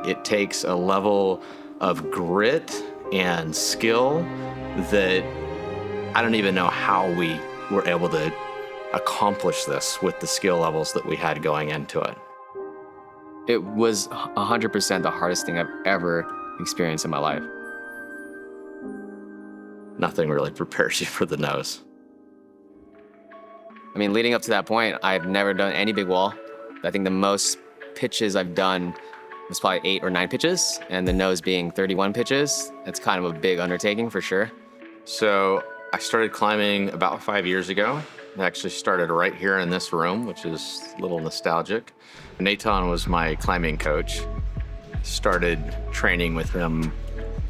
it takes a level of grit and skill that I don't even know how we were able to accomplish this with the skill levels that we had going into it. It was 100% the hardest thing I've ever experienced in my life. Nothing really prepares you for the nose. I mean, leading up to that point, I've never done any big wall. I think the most pitches I've done was probably 8 or 9 pitches, and the nose being 31 pitches. It's kind of a big undertaking for sure. So I started climbing about 5 years ago. I actually started right here in this room, which is a little nostalgic. Nathan was my climbing coach. Started training with him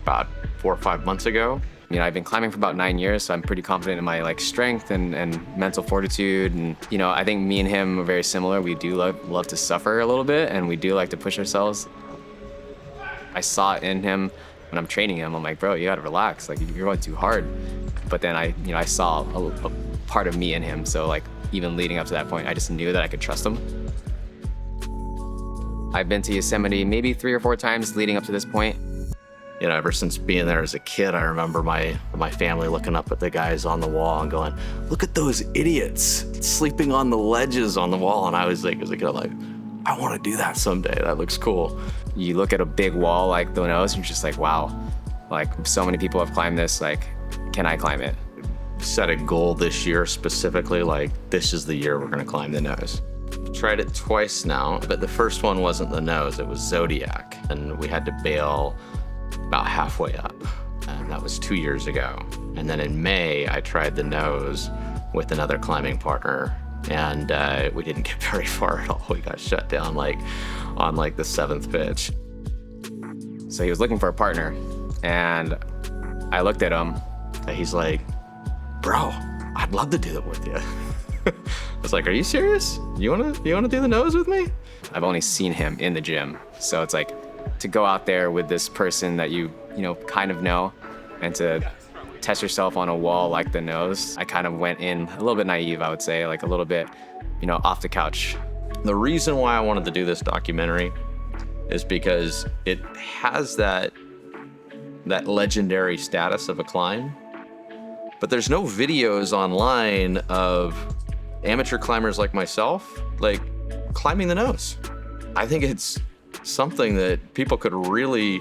about 4 or 5 months ago. You know, I've been climbing for about 9 years, so I'm pretty confident in my strength and mental fortitude. And you know, I think me and him are very similar. We do love to suffer a little bit, and we do like to push ourselves. I saw it in him when I'm training him. I'm like, bro, you gotta relax. Like, you're going too hard. But then I saw a part of me in him. So even leading up to that point, I just knew that I could trust him. I've been to Yosemite maybe 3 or 4 times leading up to this point. You know, ever since being there as a kid, I remember my family looking up at the guys on the wall and going, look at those idiots sleeping on the ledges on the wall. And I was like, I want to do that someday. That looks cool. You look at a big wall like the nose, and you're just like, wow, so many people have climbed this, can I climb it? Set a goal this year specifically, this is the year we're gonna climb the nose. Tried it twice now, but the first one wasn't the nose, it was Zodiac. And we had to bail about halfway up. And that was 2 years ago. And then in May, I tried the nose with another climbing partner, and we didn't get very far at all. We got shut down on the 7th pitch. So he was looking for a partner, and I looked at him. And he's like, bro, I'd love to do it with you. I was like, are you serious? You wanna do the nose with me? I've only seen him in the gym. So it's to go out there with this person that you kind of know, and to test yourself on a wall like the nose. I kind of went in a little bit naive, I would say, a little bit, off the couch. The reason why I wanted to do this documentary is because it has that legendary status of a climb, but there's no videos online of amateur climbers like myself, climbing the nose. I think it's something that people could really,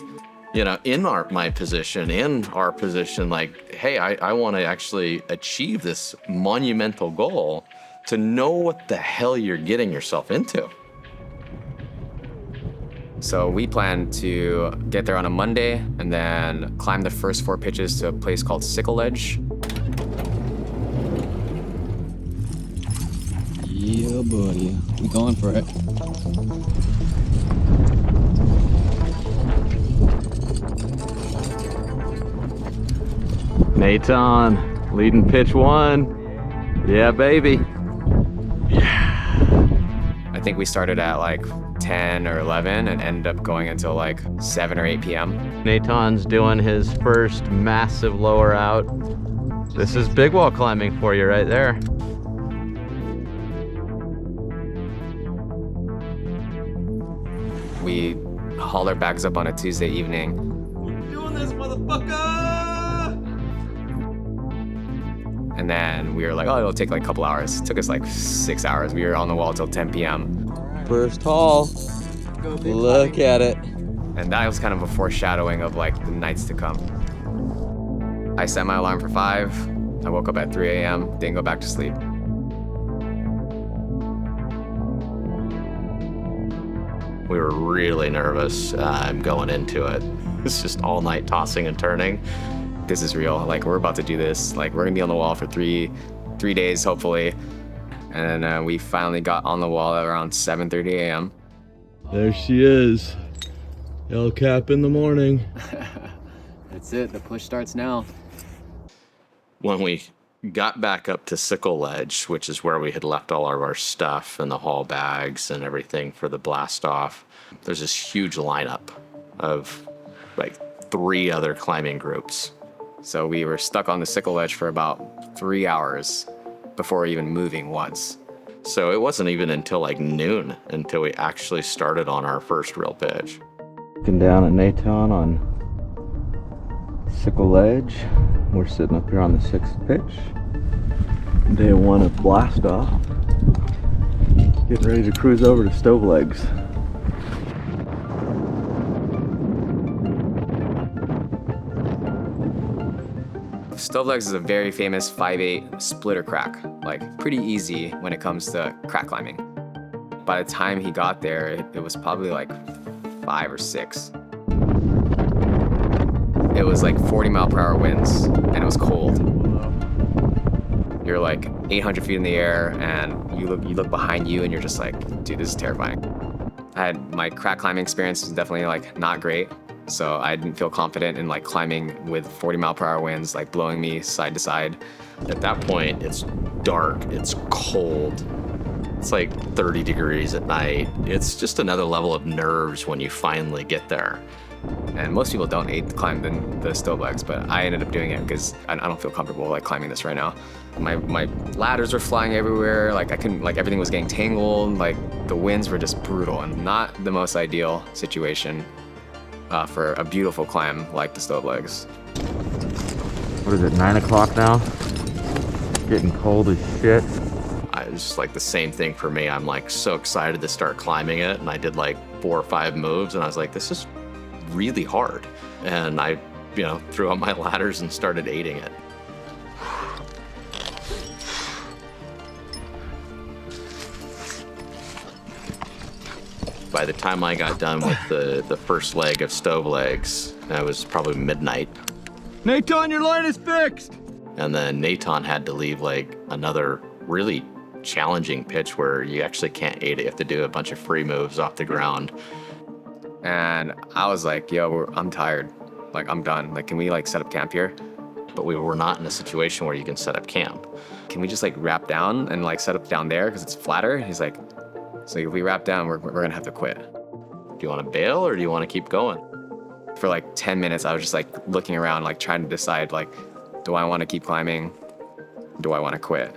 in my position, in our position, hey, I want to actually achieve this monumental goal, to know what the hell you're getting yourself into. So we plan to get there on a Monday and then climb the first 4 pitches to a place called Sickle Ledge. Yeah, buddy. We going for it. Nathan, leading pitch 1. Yeah, baby. Yeah. I think we started at 10 or 11 and ended up going until 7 or 8 p.m. Nathan's doing his first massive lower out. This is big wall climbing for you right there. We hauled our bags up on a Tuesday evening. We're doing this, motherfucker! And then we were like, oh, it'll take a couple hours. It took us 6 hours. We were on the wall till 10 p.m. First haul. Look at it. And that was kind of a foreshadowing of the nights to come. I set my alarm for 5. I woke up at 3 a.m., didn't go back to sleep. We were really nervous going into it. It's just all night tossing and turning. This is real. We're about to do this. We're gonna be on the wall for three days, hopefully. And then we finally got on the wall at around 7:30 a.m. There she is. El Cap in the morning. That's it. The push starts now. When we got back up to Sickle Ledge, which is where we had left all of our stuff and the haul bags and everything for the blast off, there's this huge lineup of 3 other climbing groups. So we were stuck on the Sickle Ledge for about 3 hours before even moving once. So it wasn't even until noon until we actually started on our first real pitch. Looking down at Nathan on Sickle Ledge. We're sitting up here on the 6th pitch. Day 1 of blast off. Getting ready to cruise over to Stove Legs. Stove Legs is a very famous 5/8 splitter crack. Like, pretty easy when it comes to crack climbing. By the time he got there, it was probably like 5 or 6. It was like 40-mile-per-hour winds, and it was cold. You're like 800 feet in the air, and you look behind you, and you're just like, dude, this is terrifying. My crack climbing experience was definitely like not great, so I didn't feel confident in like climbing with 40-mile-per-hour winds like blowing me side to side. At that point, it's dark, it's cold. It's like 30 degrees at night. It's just another level of nerves when you finally get there. And most people don't climb the Stove Legs, but I ended up doing it because I don't feel comfortable like climbing this right now. My ladders were flying everywhere. Like I couldn't, like everything was getting tangled. Like the winds were just brutal and not the most ideal situation for a beautiful climb like the Stove Legs. What is it, 9 o'clock now? Getting cold as shit. It's just like the same thing for me. I'm like so excited to start climbing it, and I did like 4 or 5 moves, and I was like, this is really hard. And I, threw up my ladders and started aiding it. By the time I got done with the first leg of Stove Legs, it was probably midnight. Nathan, your line is fixed! And then Nathan had to leave like another really challenging pitch where you actually can't aid it. You have to do a bunch of free moves off the ground. And I was like, yo, I'm tired. Like, I'm done. Like, can we like set up camp here? But we were not in a situation where you can set up camp. Can we just like wrap down and like set up down there because it's flatter? He's like, so if we wrap down, we're gonna have to quit. Do you want to bail or do you want to keep going? For like 10 minutes, I was just like looking around, like trying to decide, like, do I want to keep climbing? Do I want to quit?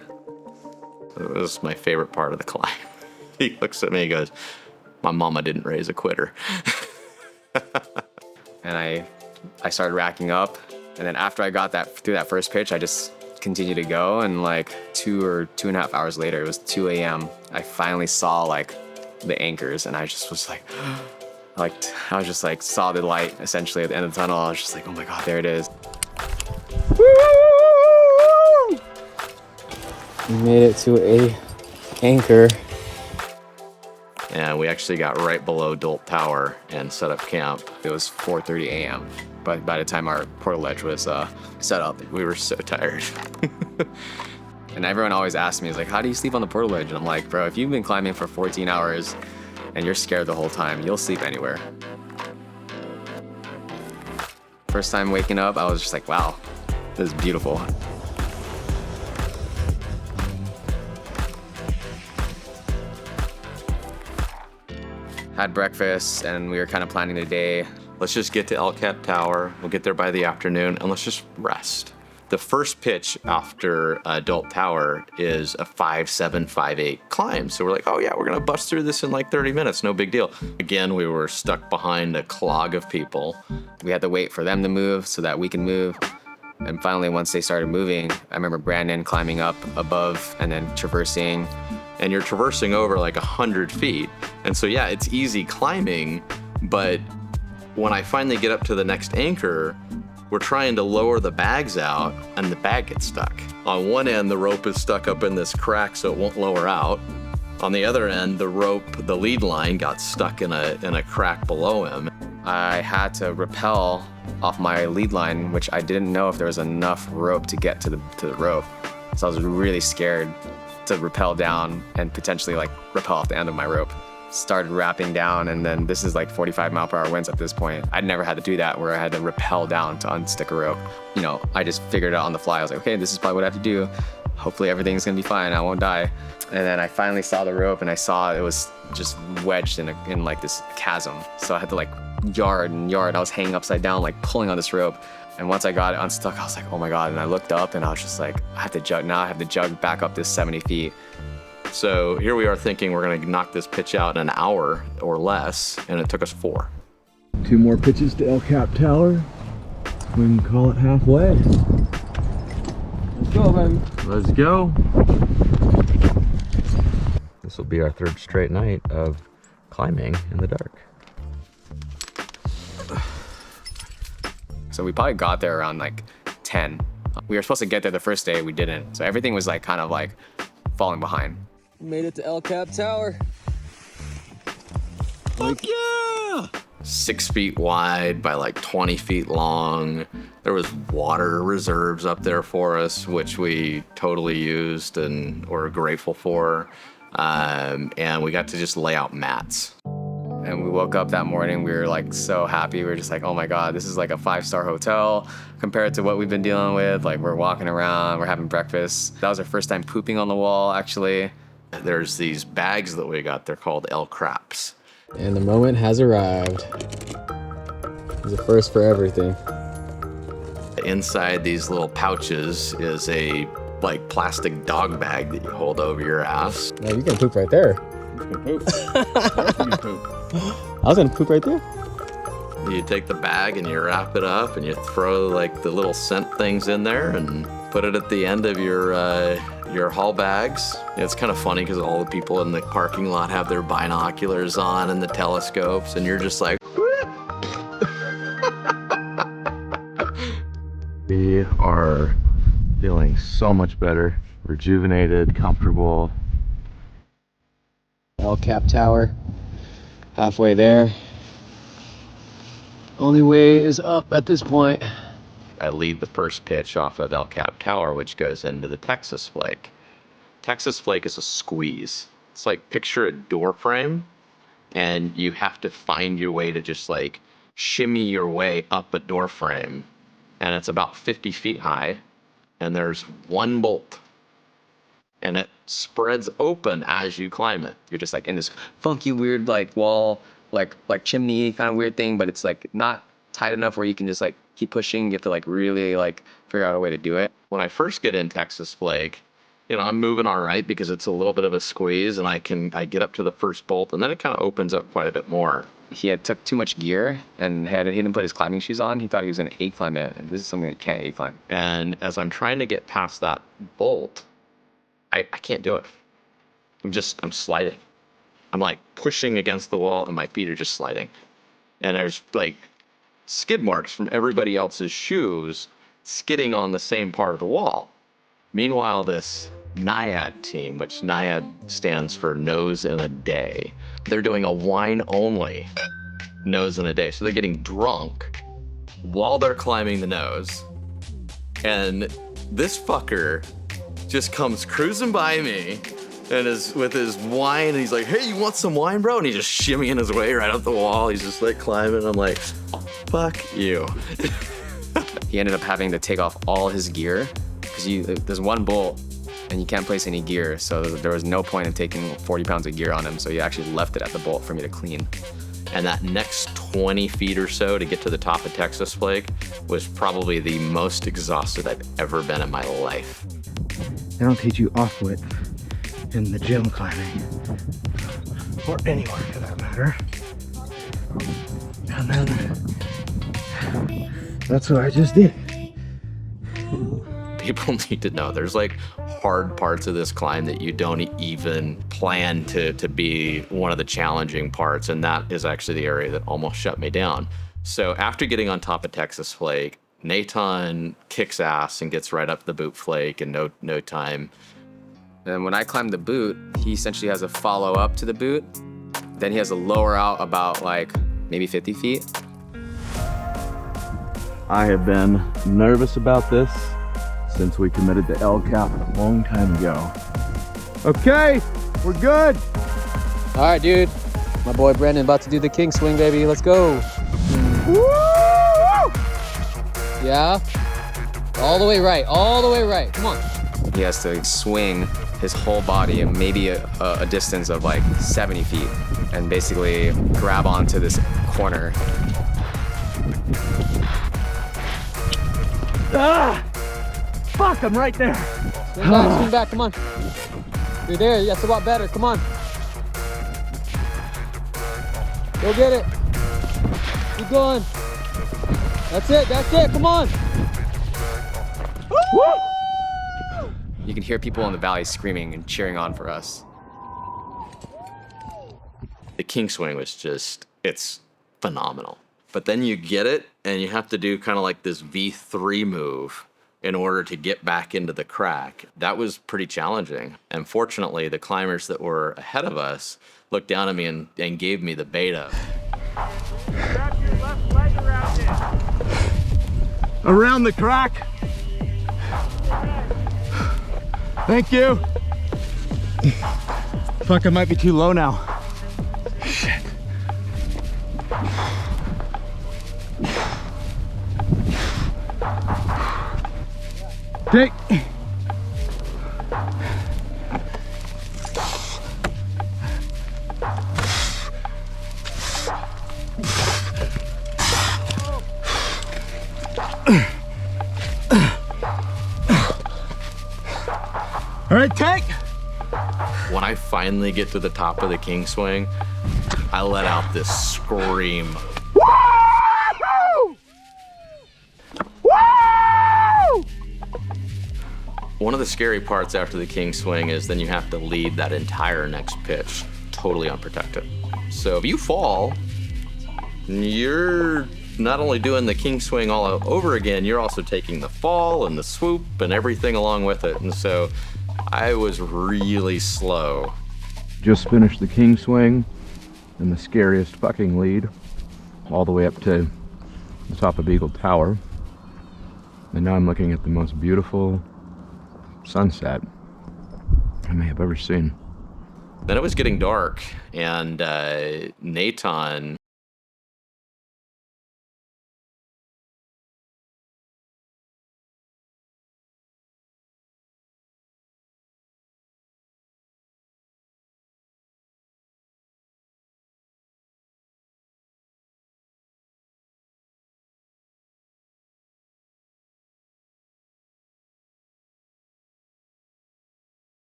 It was my favorite part of the climb. He looks at me and goes, my mama didn't raise a quitter. And I started racking up. And then after I got through that first pitch, I just continued to go. And like 2 or 2.5 hours later, it was 2 a.m. I finally saw like the anchors, and I just was like, I was just like, saw the light essentially at the end of the tunnel. I was just like, oh my God, there it is. Woo! We made it to a anchor. And we actually got right below Dolt Tower and set up camp. It was 4:30 a.m. But by the time our portal ledge was set up, We were so tired. and everyone always asks me, is like, how do you sleep on the portal ledge? And I'm like, bro, if you've been climbing for 14 hours and you're scared the whole time, you'll sleep anywhere. First time waking up, I was just like, wow, this is beautiful. Had breakfast, and we were kind of planning the day. Let's just get to El Cap Tower. We'll get there by the afternoon, and let's just rest. The first pitch after Dolt Tower is a 5.7, 5.8 climb. So we're like, oh yeah, we're gonna bust through this in like 30 minutes, no big deal. Again, we were stuck behind a clog of people. We had to wait for them to move so that we can move. And finally, once they started moving, I remember Brandon climbing up above and then traversing. And you're traversing over like 100 feet. And so yeah, it's easy climbing, but when I finally get up to the next anchor, we're trying to lower the bags out and the bag gets stuck. On one end, the rope is stuck up in this crack so it won't lower out. On the other end, the lead line got stuck in a crack below him. I had to rappel off my lead line, which I didn't know if there was enough rope to get to the rope. So I was really scared to rappel down and potentially like rappel off the end of my rope. Started rapping down, and then this is like 45-mile-per-hour winds at this point. I'd never had to do that where I had to rappel down to unstick a rope. I just figured it out on the fly. I was like, okay, this is probably what I have to do. Hopefully everything's gonna be fine, I won't die. And then I finally saw the rope, and I saw it was just wedged in like this chasm. So I had to like yard and yard. I was hanging upside down, like pulling on this rope. And once I got it unstuck, I was like, oh my God. And I looked up and I was just like, I have to jug back up this 70 feet. So here we are thinking we're gonna knock this pitch out in an hour or less, and it took us 4. 2 more pitches to El Cap Tower. We can call it halfway. Let's go, baby. Let's go. This will be our 3rd straight night of climbing in the dark. So we probably got there around like 10. We were supposed to get there the first day, we didn't. So everything was like kind of like falling behind. Made it to El Cap Tower. Fuck yeah! 6 feet wide by like 20 feet long. There was water reserves up there for us, which we totally used and were grateful for. And we got to just lay out mats. And we woke up that morning, we were like so happy. We were just like, oh my God, this is like a 5-star hotel compared to what we've been dealing with. Like we're walking around, we're having breakfast. That was our first time pooping on the wall, actually. There's these bags that we got, they're called L craps. And the moment has arrived. It's a first for everything. Inside these little pouches is a like plastic dog bag that you hold over your ass. Yeah, you can poop right there. Poop. I was gonna poop right there. You take the bag and you wrap it up and you throw like the little scent things in there and put it at the end of your haul bags. It's kind of funny because all the people in the parking lot have their binoculars on and the telescopes, and you're just like, We are feeling so much better, rejuvenated, comfortable. El Cap Tower. Halfway there. Only way is up at this point. I lead the first pitch off of El Cap Tower, which goes into the Texas Flake. Texas Flake is a squeeze. It's like picture a door frame, and you have to find your way to just like shimmy your way up a door frame. And it's about 50 feet high, and there's 1 bolt. And it spreads open as you climb it. You're just like in this funky, weird like wall, like chimney kind of weird thing, but it's like not tight enough where you can just like keep pushing. You have to like really like figure out a way to do it. When I first get in Texas Flake, you know, I'm moving all right because it's a little bit of a squeeze, and I get up to the first bolt, and then it kind of opens up quite a bit more. He had took too much gear and he didn't put his climbing shoes on. He thought he was gonna A-climb it, and this is something that you can't A-climb. And as I'm trying to get past that bolt, I can't do it. I'm sliding. I'm like pushing against the wall and my feet are just sliding. And there's like skid marks from everybody else's shoes skidding on the same part of the wall. Meanwhile, this NIAD team, which NIAD stands for Nose in a Day, they're doing a wine only nose in a day. So they're getting drunk while they're climbing the nose. And this fucker just comes cruising by me and is with his wine, and he's like, hey, you want some wine, bro? And he's just shimmying his way right up the wall. He's just like climbing. I'm like, fuck you. He ended up having to take off all his gear because there's 1 bolt and you can't place any gear. So there was no point in taking 40 pounds of gear on him. So he actually left it at the bolt for me to clean. And that next 20 feet or so to get to the top of Texas Flake was probably the most exhausted I've ever been in my life. They don't teach you off-wit in the gym climbing, or anywhere for that matter. And then, that's what I just did. People need to know there's like hard parts of this climb that you don't even plan to be one of the challenging parts, and that is actually the area that almost shut me down. So after getting on top of Texas Flake, Nathan kicks ass and gets right up the boot flake in no time. And when I climbed the boot, he essentially has a follow up to the boot. Then he has a lower out about like maybe 50 feet. I have been nervous about this since we committed to El Cap a long time ago. Okay, we're good. All right, dude. My boy Brandon about to do the king swing, baby. Let's go. Woo! Yeah. All the way right. All the way right. Come on. He has to swing his whole body and maybe a distance of like 70 feet and basically grab onto this corner. Ah! Fuck, I'm right there. Swing back, come on. You're there, that's a lot better, come on. Go get it. Keep going. That's it, come on. You can hear people in the valley screaming and cheering on for us. The king swing was just, it's phenomenal. But then you get it and you have to do kind of like this V3 move in order to get back into the crack. That was pretty challenging. And fortunately, the climbers that were ahead of us looked down at me and gave me the beta. Wrap your left leg around it. Around the crack. Thank you. Fuck, I might be too low now. Shit. Take. All right, take. When I finally get to the top of the king swing, I let out this scream. Woo! Woo! One of the scary parts after the king swing is then you have to lead that entire next pitch totally unprotected. So if you fall, you're not only doing the king swing all over again, you're also taking the fall and the swoop and everything along with it. And so I was really slow. Just finished the king swing and the scariest fucking lead all the way up to the top of Eagle Tower. And now I'm looking at the most beautiful sunset I may have ever seen. Then it was getting dark, and Nathan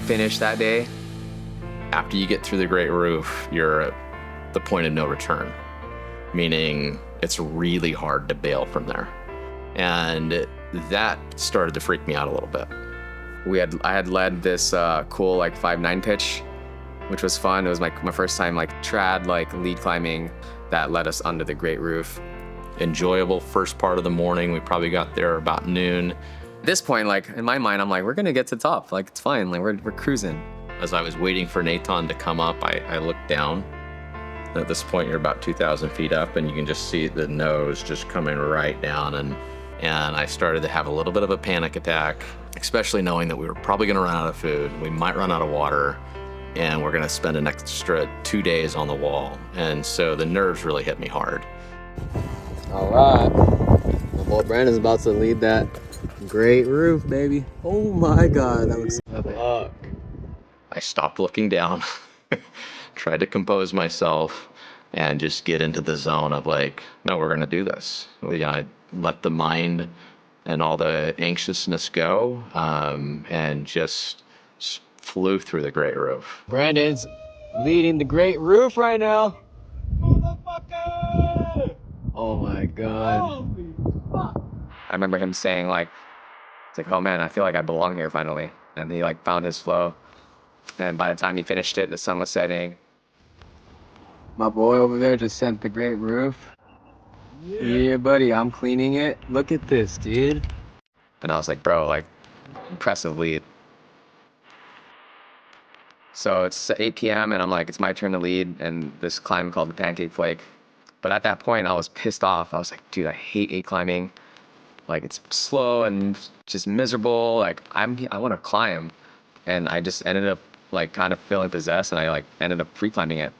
Finished that day. after you get through the Great Roof, you're at the point of no return, meaning it's really hard to bail from there. And that started to freak me out a little bit. I had led this cool like 5-9 pitch, which was fun. It was my first time like trad like lead climbing that led us under the Great Roof. Enjoyable first part of the morning. We probably got there about noon. At this point, like in my mind, I'm like, we're gonna get to the top. Like it's fine. Like we're cruising. As I was waiting for Nathan to come up, I looked down. At this point, you're about 2,000 feet up, and you can just see the nose just coming right down. And I started to have a little bit of a panic attack, especially knowing that we were probably gonna run out of food. We might run out of water, and we're gonna spend an extra 2 days on the wall. And so the nerves really hit me hard. All right. My boy Brandon's about to lead that Great Roof, baby. Oh my God, that looks fuck. I stopped looking down, tried to compose myself, and just get into the zone of like, no, we're gonna do this. I let the mind and all the anxiousness go, and just flew through the Great Roof. Brandon's leading the Great Roof right now. Oh my God. I remember him saying like, it's like, oh man, I feel like I belong here finally. And he like found his flow. And by the time he finished it, the sun was setting. My boy over there just sent the Great Roof. Yeah, buddy, I'm cleaning it. Look at this, dude. And I was like, bro, like, impressive lead. So it's 8 p.m. and I'm like, it's my turn to lead. And this climb called the Pancake Flake But at that point, I was pissed off. I was like, dude, I hate eight climbing. Like, it's slow and just miserable. Like, I want to climb. And I just ended up like kind of feeling possessed, and I like ended up free climbing it.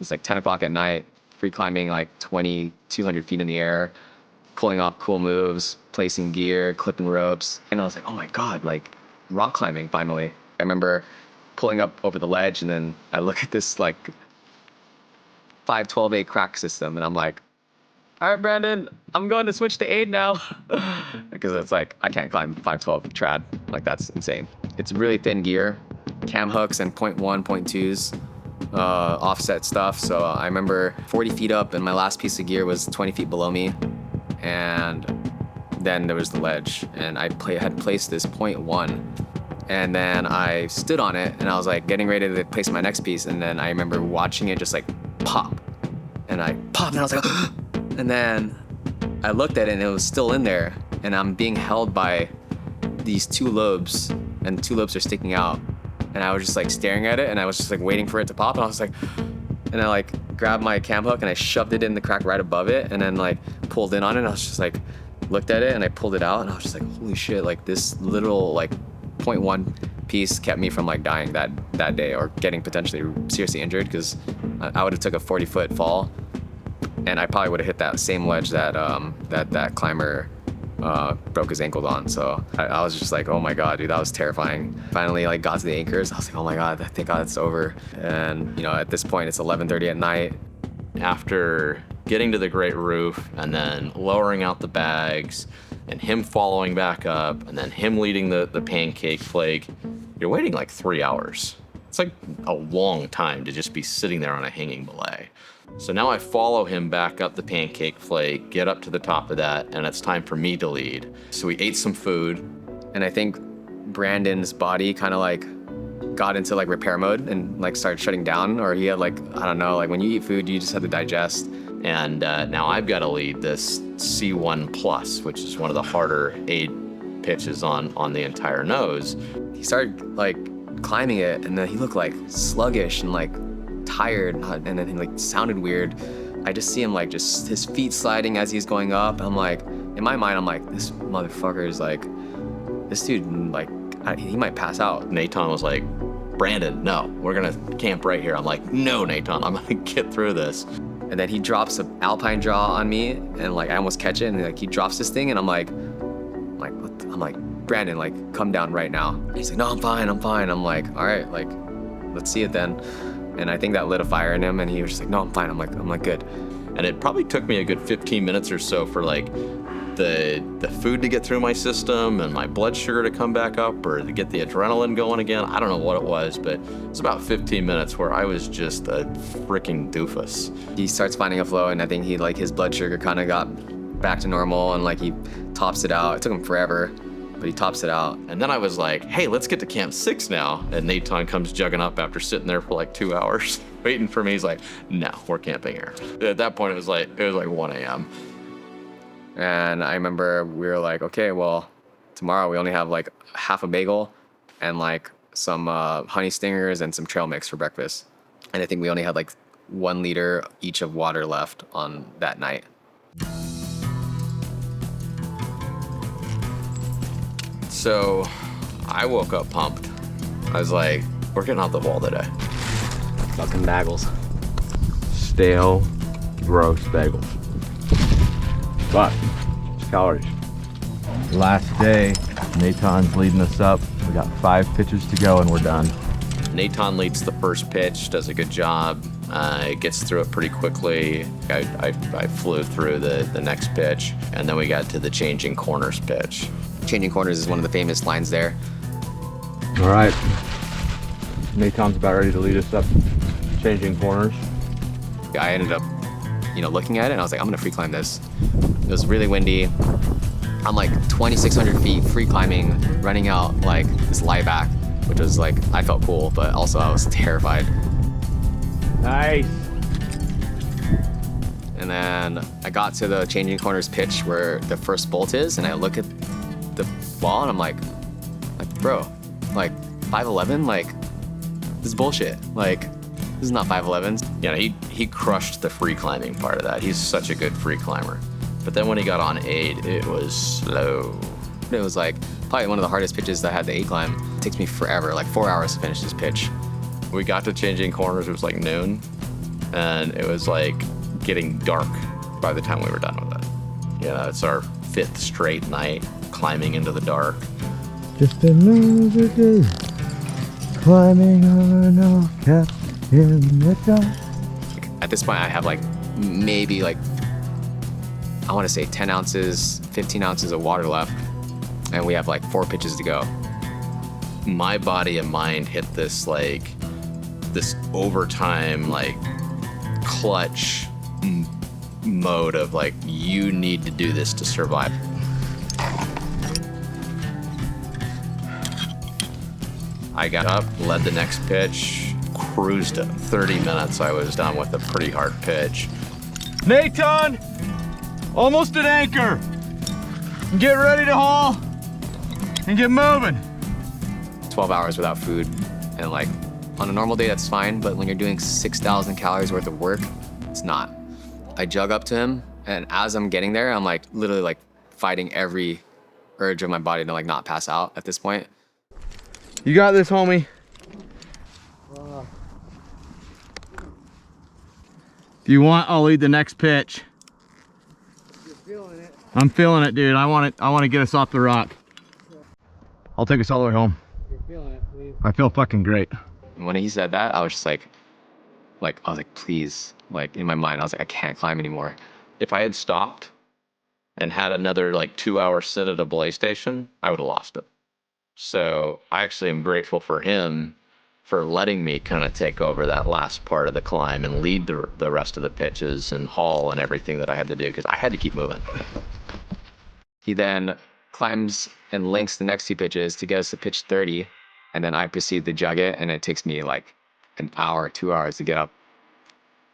It's like 10 o'clock at night, free climbing like 200 feet in the air, pulling off cool moves, placing gear, clipping ropes. And I was like, oh my God, like rock climbing finally. I remember pulling up over the ledge, and then I look at this like 512A crack system, and I'm like, all right, Brandon, I'm going to switch to 8 now. Because it's like, I can't climb 512 trad. Like, that's insane. It's really thin gear, cam hooks and 0.1, 0.2s, offset stuff. So I remember 40 feet up, and my last piece of gear was 20 feet below me. And then there was the ledge, and I had placed this 0.1. And then I stood on it, and I was like getting ready to place my next piece. And then I remember watching it just like pop. And I popped, and I was like, and then I looked at it, and it was still in there. And I'm being held by these two lobes, and two lobes are sticking out. And I was just like staring at it, and I was just like waiting for it to pop. And I was like, and I like grabbed my cam hook, and I shoved it in the crack right above it, and then like pulled in on it. And I was just like, looked at it, and I pulled it out, and I was just like, holy shit, like this literal like 0.1 piece kept me from like dying that day, or getting potentially seriously injured, because I would have took a 40-foot fall, and I probably would have hit that same ledge that that climber broke his ankle on. So I was just like, oh my God, dude, that was terrifying. Finally, like got to the anchors. I was like, oh my God, thank God it's over. And you know, at this point, it's 11:30 at night. After getting to the great roof and then lowering out the bags and him following back up and then him leading the pancake flake, you're waiting like 3 hours. It's like a long time to just be sitting there on a hanging belay. So now I follow him back up the pancake flake, get up to the top of that, and it's time for me to lead. So we ate some food. And I think Brandon's body kind of like got into like repair mode and like started shutting down, or he had like, I don't know, like when you eat food, you just have to digest. And now I've got to lead this C1 Plus, which is one of the harder aid pitches on the entire nose. He started like climbing it, and then he looked like sluggish and like tired, and then he like sounded weird. I just see him like just his feet sliding as he's going up. I'm like, in my mind, I'm like, this motherfucker is like, this dude, like, he might pass out. Nathan was like, Brandon, no, we're gonna camp right here. I'm like, no, Nathan, I'm gonna get through this. And then he drops an alpine draw on me, and like I almost catch it, and like he drops this thing, and I'm like, what I'm like, Brandon, like, come down right now. And he's like, no, I'm fine. I'm like, all right, like, let's see it then. And I think that lit a fire in him, and he was just like, no, I'm fine. I'm like, good. And it probably took me a good 15 minutes or so for like the food to get through my system and my blood sugar to come back up, or to get the adrenaline going again. I don't know what it was, but it was about 15 minutes where I was just a freaking doofus. He starts finding a flow, and I think he like his blood sugar kind of got back to normal, and like he tops it out. It took him forever, but he tops it out. And then I was like, hey, let's get to Camp 6 now. And Nathan comes jugging up after sitting there for like 2 hours waiting for me. He's like, no, we're camping here. At that point, it was like 1 a.m. And I remember we were like, okay, well, tomorrow we only have like half a bagel and like some honey stingers and some trail mix for breakfast. And I think we only had like 1 liter each of water left on that night. So I woke up pumped. I was like, we're getting out the wall today. Fucking bagels. Stale, gross bagels. But it's calories. Last day, Nathan's leading us up. We got 5 pitches to go and we're done. Nathan leads the first pitch, does a good job, gets through it pretty quickly. I flew through the next pitch, and then we got to the changing corners pitch. Changing corners is one of the famous lines there. All right. Nathan's about ready to lead us up changing corners. I ended up, looking at it, and I was like, I'm gonna free climb this. It was really windy. I'm like 2,600 feet free climbing, running out like this lie back, which was like, I felt cool, but also I was terrified. Nice. And then I got to the changing corners pitch where the first bolt is, and I look at the wall, and I'm like, bro, like 5'11", like this is bullshit. Like This is not 5'11". You know, he crushed the free climbing part of that. He's such a good free climber. But then when he got on 8, it was slow. It was like probably one of the hardest pitches that I had the 8 climb. It takes me forever, like 4 hours to finish this pitch. We got to changing corners, it was like noon, and it was like getting dark by the time we were done with it. You know, it's our 5th straight night climbing into the dark. Just another day, climbing on a cap in the dark. At this point, I have like maybe like, I want to say 10 ounces, 15 ounces of water left, and we have like 4 pitches to go. My body and mind hit this like, this overtime like clutch mode of like, you need to do this to survive. I got up, led the next pitch, cruised it. 30 minutes I was done with a pretty hard pitch. Nathan, almost at anchor. Get ready to haul and get moving. 12 hours without food, and like on a normal day that's fine, but when you're doing 6,000 calories worth of work, it's not. I jog up to him, and as I'm getting there, I'm like literally like fighting every urge of my body to like not pass out at this point. You got this, homie. If you want, I'll lead the next pitch. You're feeling it. I'm feeling it, dude. I want to get us off the rock. I'll take us all the way home. You're feeling it, please. I feel fucking great. And when he said that, I was just like, I was like, please, like in my mind, I was like, I can't climb anymore. If I had stopped and had another like 2-hour sit at a belay station, I would have lost it. So I actually am grateful for him for letting me kind of take over that last part of the climb and lead the rest of the pitches and haul and everything that I had to do, because I had to keep moving. He then climbs and links the next 2 pitches to get us to pitch 30, and then I proceed to jug it, and it takes me like an hour, 2 hours to get up.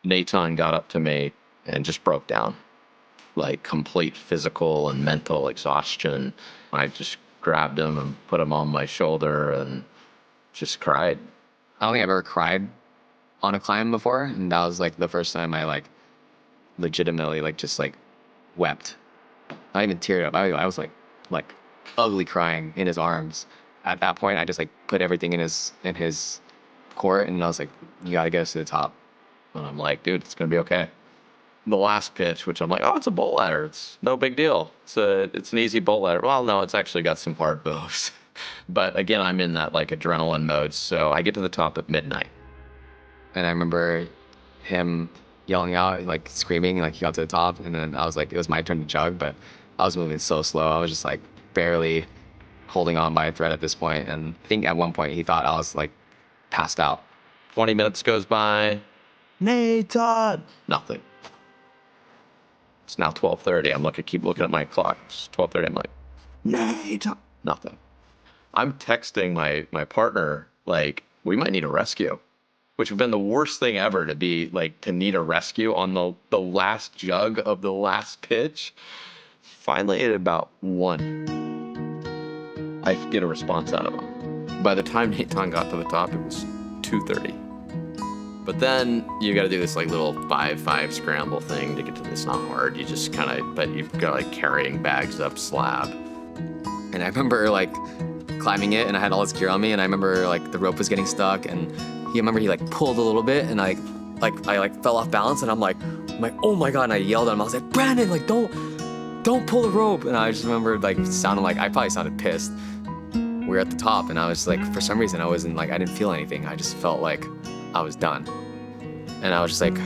Nathan got up to me and just broke down, like complete physical and mental exhaustion. I just grabbed him and put him on my shoulder and just cried. I don't think I've ever cried on a climb before, and that was like the first time I like legitimately like just like wept. Not even teared up. I was like ugly crying in his arms. At that point, I just like put everything in his court, and I was like, you gotta get us to the top. And I'm like, dude, it's gonna be okay. The last pitch, which I'm like, oh, it's a bolt ladder. It's no big deal. It's an easy bolt ladder. Well, no, it's actually got some hard moves. But again, I'm in that like adrenaline mode. So I get to the top at midnight. And I remember him yelling out, like screaming, like he got to the top. And then I was like, it was my turn to jug, but I was moving so slow. I was just like barely holding on by a thread at this point. And I think at one point he thought I was like passed out. 20 minutes goes by. Nathan! Nothing. It's now 12:30. Keep looking at my clock. It's 12:30. I'm like, Nathan! Nothing. I'm texting my partner, like, we might need a rescue, which would have been the worst thing ever to be like, to need a rescue on the last jug of the last pitch. Finally, at about 1, I get a response out of him. By the time Nathan got to the top, it was 2:30. But then you got to do this like little 5-5 scramble thing to get to this. Not hard. You just kind of, but you've got like carrying bags up slab. And I remember like climbing it, and I had all this gear on me, and I remember like the rope was getting stuck, and he like pulled a little bit, and I fell off balance, and I'm like, oh my God, and I yelled at him. I was like, Brandon, like don't pull the rope. And I just remember like sounding like, I probably sounded pissed. We were at the top, and I was like, for some reason I didn't feel anything. I just felt like I was done. And I was just like,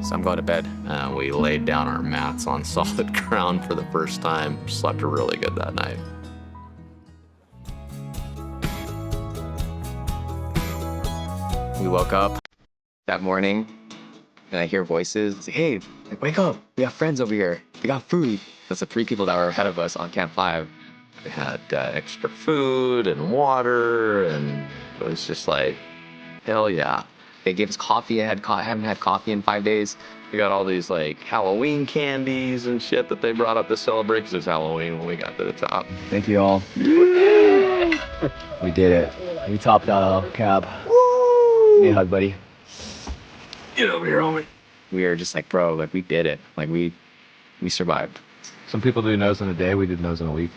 so I'm going to bed. We laid down our mats on solid ground for the first time. Slept really good that night. We woke up that morning, and I hear voices. It's like, hey, like, wake up. We have friends over here. They got food. That's the 3 people that were ahead of us on Camp 5. They had extra food and water, and it was just like, hell yeah. They gave us coffee. I haven't had coffee in 5 days. We got all these like Halloween candies and shit that they brought up to celebrate, because it's Halloween when we got to the top. Thank you all. We did it. We topped out Cap. Hey, hug, buddy. Get over here, homie. We were just like, bro, like we did it. Like we survived. Some people do nose in a day. We did nose in a week.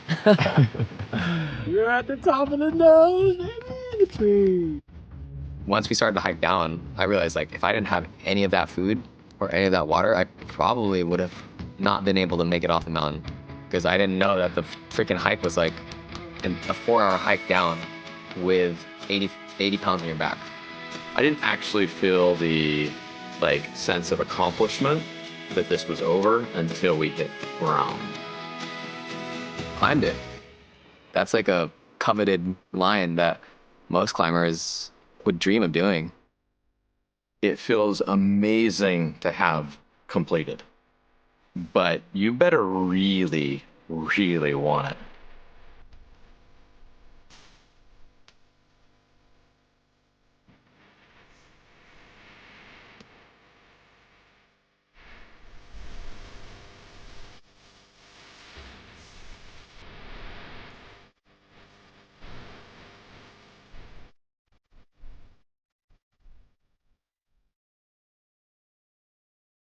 You're at the top of the nose, baby. Once we started to hike down, I realized like if I didn't have any of that food or any of that water, I probably would have not been able to make it off the mountain, because I didn't know that the freaking hike was like a 4-hour hike down with 80 pounds on your back. I didn't actually feel the like sense of accomplishment that this was over until we hit ground. Climbed it. That's like a coveted line that most climbers would dream of doing. It feels amazing to have completed, but you better really, really want it.